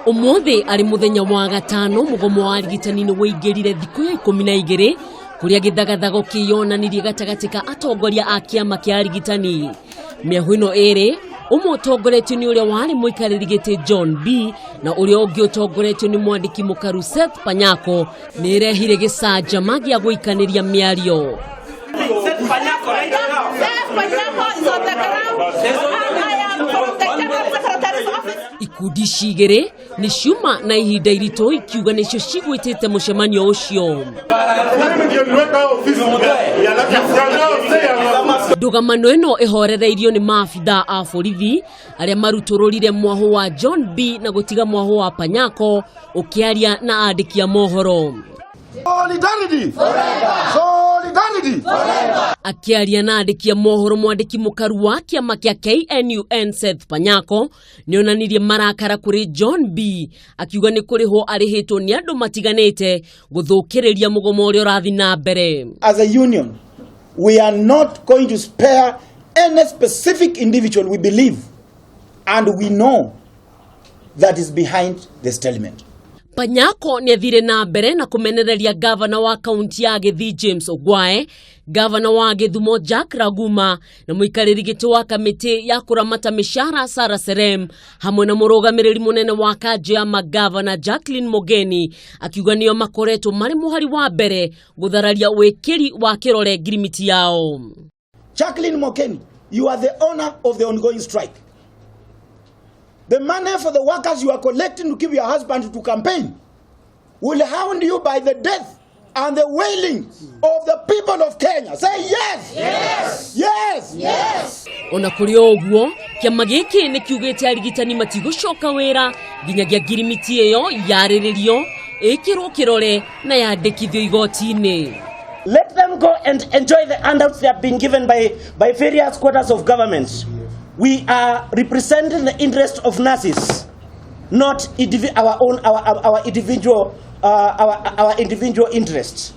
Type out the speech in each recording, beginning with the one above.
Umuthi ari muthenya wa gatano mugomo wa arigitani ni weigirire thiku ya 12 kuria githagathago kiyonanirie gatagati ka atongoria a kiama kia arigitani. Miahu ino eri umwe utongoretio ni uria wari muikariri giti John B na uria ungi utongoretio ni mwandiki mukaru Seth Panyako ni irehire gicanjama gia guikaniria miario. Seth Panyako is on the ground. Ikundi cigere ni ciuma na ihinda irito ikiuga nicio cigwitite mucemanio ucio. Ndugamano ino ihorereirio ni maabitha a borithi aria marutururire mwaho wa John B na gutiga mwaho wa Panyako ukiaria na andiki a mohoro. Solidarity Solidarity Akiaria na andiki a mohoro mwandiki mukaru wa kiama kia KNUN Seth Panyako nionanirie marakara kuri John B akiuga ni kuriho arihitwo ni andu matiganite guthukiriria mugomo uria urathi na mbere. As a union, we are not going to spare any specific individual we believe and we know that is behind the stalemate. Panyako ni athire na mbere na kumenereria gavana wa kaunti ya Githii James Ogwae, gavana wa Githumo Jack Raguma na muikariri giti wa kamiti ya kuramata mishara Sarah Serem hamwe na murugamiriri munene wa kaji ya magavana Jacqueline Mogeni akiuga nio makoretwo mari muhari wa mbere guthararia wikiri wa kirore ngirimiti yao. Jacqueline Mogeni, you are the owner of the ongoing strike. The money for the workers you are collecting to give your husband to campaign will hound you by the death and the wailing of the people of Kenya. Say yes! Yes! Yes! Yes! Ona kuri oguo kiama giki ni kiugite arigitani matigocoka wira nginyagia ngirimiti iyo yariririo ikirwo kirore na yandikithio igoti-ini. Let them go and enjoy the handouts they have been given by various quarters of government. We are representing the interest of nurses, not our individual interests.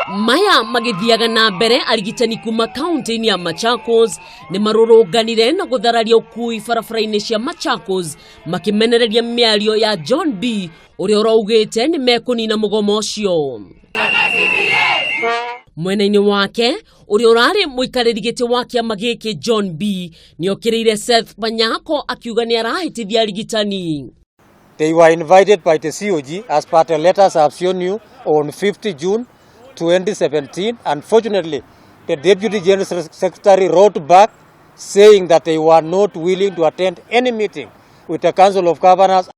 Maya magithiaga na mbere arigitani kuma kaunti ya Machakos ni marurunganire na guthararia ukui barabara-ini cia Machakos makimenereria miario ya John B uria uraugite ni mekunina mugomo ucio. Mwena-ini wake uria urari muikariri giti wa kiama giki John B niokiriire Seth Panyako akiuga ni arahitithia arigitani. They were invited by the COG as part of letters I have shown you on 5th June 2017. Unfortunately, the Deputy General Secretary wrote back saying that they were not willing to attend any meeting with the Council of Governors.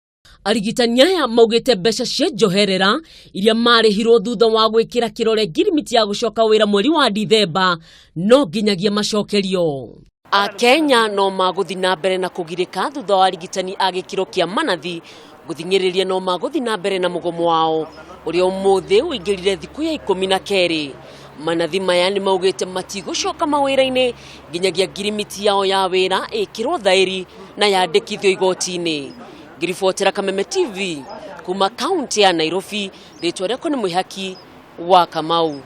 Arigitani aya maugite mbeca cia njoherera iria marihirwo thutha wa gwikira kirore ngirimiti ya gucoka wira mweri wa Dithemba no nginyagia macokerio. A Kenya no maguthi na mbere na kugirika thutha wa arigitani a gikiro kia manathi guthingiriria no maguthi na mbere na mugomo wao uria umuthi uingirire thiku ya 12. Manathi maya ni maugite matigocoka mawira-ini nginyagia ngirimiti yao ya wira ikirwo thairi na yandikithio igoti-ini. Ngiribotera Kameme TV kuma kaunti ya Nairobi, ritwa riakwa ni Mwihaki wa Kamau.